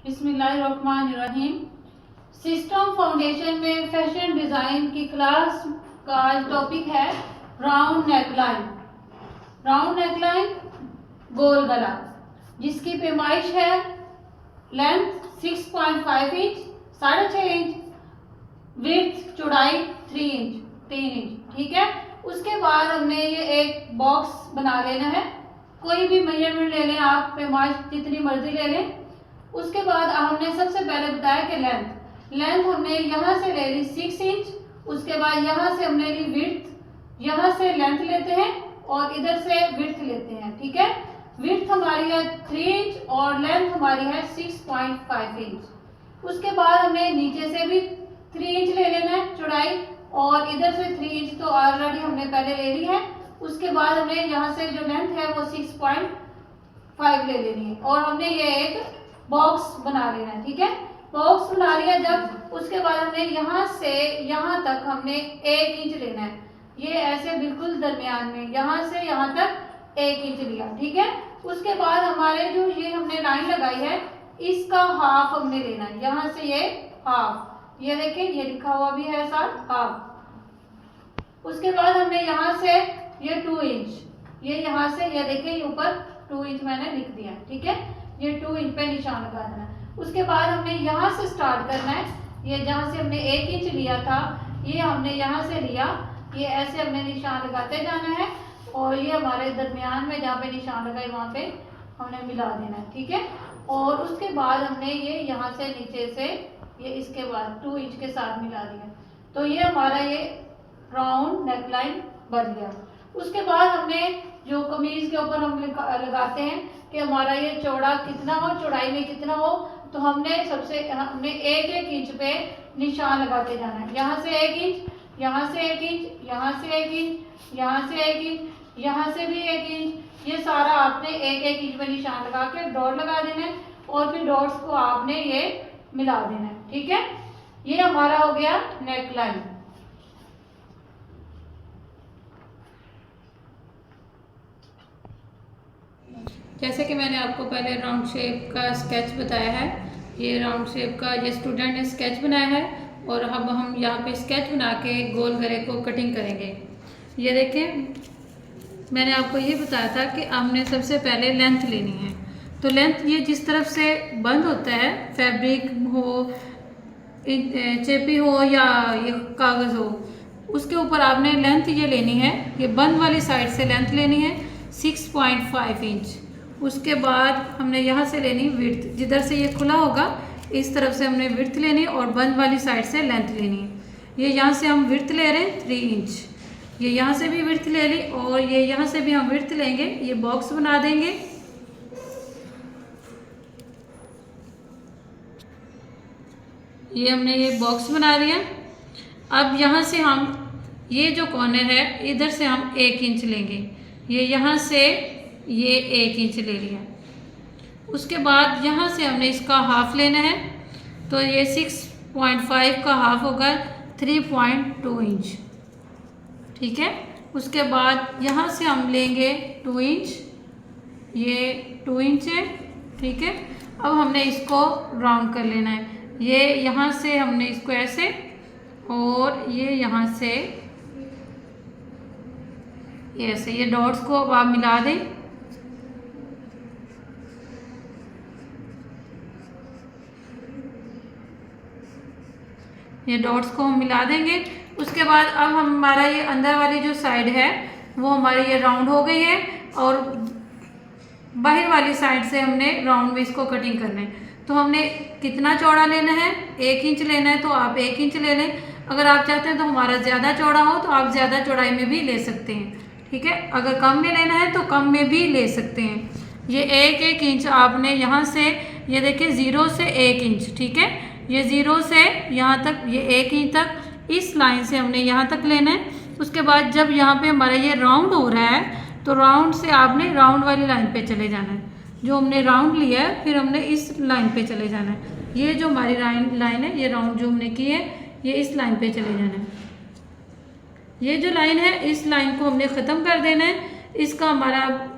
बिस्मिल्लाहिर्रहमानिर्रहीम। System foundation में fashion design की क्लास का आज टॉपिक है राउंड नेकलाइन। राउंड नेकलाइन गोल गला, जिसकी पैमाइश है लेंथ 6.5 इंच 6.5 इंच, विड्थ चौड़ाई 3 इंच। ठीक है। उसके बाद हमने ये एक बॉक्स बना लेना है। कोई भी मेजरमेंट ले लें आप, पैमाइश जितनी मर्जी ले लें। उसके बाद हमने सबसे पहले बताया कि लेंथ हमने यहाँ से ले ली 6 इंच। उसके बाद यहाँ से हमने ली विड्थ, यहाँ से लेंथ लेते हैं और इधर से विड्थ लेते हैं। ठीक है। विड्थ हमारी है 3 इंच और लेंथ हमारी है 6.5 इंच। उसके बाद हमें नीचे से भी 3 इंच ले लेना है चौड़ाई और इधर से 3 इंच तो ऑलरेडी हमने पहले ले ली है। उसके बाद हमें यहाँ से जो लेंथ है वो 6.5 ले लेनी है और हमने ये एक बॉक्स बना लेना है। ठीक है। बॉक्स बना लिया जब, उसके बाद हमने यहाँ से यहाँ तक हमने 1 इंच लेना है। ये ऐसे बिल्कुल दरमियान में यहाँ से यहाँ तक 1 इंच लिया। ठीक है। उसके बाद हमारे जो ये हमने लाइन लगाई है इसका हाफ हमने लेना है। यहाँ से ये हाफ, ये देखें ये लिखा हुआ भी है साथ हाफ। उसके बाद हमने यहाँ से ये 2 इंच, ये यहाँ से ये देखें ये ऊपर 2 इंच मैंने लिख दिया। ठीक है। ये 2 इंच पे निशान लगा देना है। उसके बाद हमने यहाँ से स्टार्ट करना है। ये जहाँ से हमने 1 इंच लिया था ये हमने यहाँ से लिया, ये ऐसे हमने निशान लगाते जाना है और ये हमारे दरमियान में जहाँ पे निशान लगाए वहाँ पे हमने मिला देना है। ठीक है। और उसके बाद हमने ये यहाँ से नीचे से ये इसके बाद 2 इंच के साथ मिला दिया। तो ये हमारा ये राउंड नेकलाइन बन गया। उसके बाद हमने जो कमीज के ऊपर हम लगाते हैं कि हमारा ये चौड़ा कितना हो, चौड़ाई में कितना हो, तो हमने 1 इंच पे निशान लगाते जाना है। यहाँ से 1 इंच, यहाँ से 1 इंच, यहाँ से 1 इंच, यहाँ से 1 इंच, यहाँ से भी 1 इंच। ये सारा आपने 1 इंच पे निशान लगा के डॉट लगा देना है और फिर डॉट्स को आपने ये मिला देना है। ठीक है। ये हमारा हो गया नेक लाइन। जैसे कि मैंने आपको पहले राउंड शेप का स्केच बताया है, ये राउंड शेप का ये स्टूडेंट ने स्केच बनाया है और अब हम यहाँ पे स्केच बना के गोल गले को कटिंग करेंगे। ये देखें मैंने आपको ये बताया था कि हमने सबसे पहले लेंथ लेनी है। तो लेंथ ये जिस तरफ से बंद होता है, फैब्रिक हो, चेपी हो या ये कागज़ हो, उसके ऊपर आपने लेंथ ये लेनी है। ये बंद वाली साइड से लेंथ लेनी है 6.5 इंच। उसके बाद हमने यहाँ से लेनी विड्थ, जिधर से ये खुला होगा इस तरफ से हमने विड्थ लेनी और बंद वाली साइड से लेंथ लेनी है। ये यहाँ से हम विड्थ ले रहे हैं 3 इंच, ये यहाँ से भी विड्थ ले ली और ये यहाँ से भी हम विड्थ लेंगे। ये बॉक्स बना देंगे। ये हमने ये बॉक्स बना लिया। अब यहाँ से हम ये जो कॉर्नर है इधर से हम 1 इंच लेंगे। ये यहाँ से ये 1 इंच ले लिया। उसके बाद यहाँ से हमने इसका हाफ लेना है। तो ये 6.5 का हाफ होगा 3.2 इंच। ठीक है। उसके बाद यहाँ से हम लेंगे 2 इंच, ये 2 इंच है। ठीक है। अब हमने इसको राउंड कर लेना है। ये यहाँ से हमने इसको ऐसे और ये यहाँ से ऐसे, ये डॉट्स को अब आप मिला दें। ये डॉट्स को हम मिला देंगे। उसके बाद अब हमारा ये अंदर वाली जो साइड है वो हमारी ये राउंड हो गई है और बाहर वाली साइड से हमने राउंड में इसको कटिंग करना है। तो हमने कितना चौड़ा लेना है, 1 इंच लेना है तो आप 1 इंच ले लें। अगर आप चाहते हैं तो हमारा ज़्यादा चौड़ा हो तो आप ज़्यादा चौड़ाई में भी ले सकते हैं। ठीक है। अगर कम में लेना है तो कम में भी ले सकते हैं। ये 1 इंच आपने यहाँ से, ये देखिए 0 से 1 इंच। ठीक है। ये 0 से यहाँ तक, ये 1 इंच तक इस लाइन से हमने यहाँ तक लेना है। उसके बाद जब यहाँ पे हमारा ये राउंड हो रहा है तो राउंड से आपने राउंड वाली लाइन पे चले जाना है। जो हमने राउंड लिया है फिर हमने इस लाइन पे चले जाना है। ये जो हमारी लाइन है, ये राउंड जो हमने की है, ये इस लाइन पे चले जाना है। ये जो लाइन है इस लाइन को हमने ख़त्म कर देना है। इसका हमारा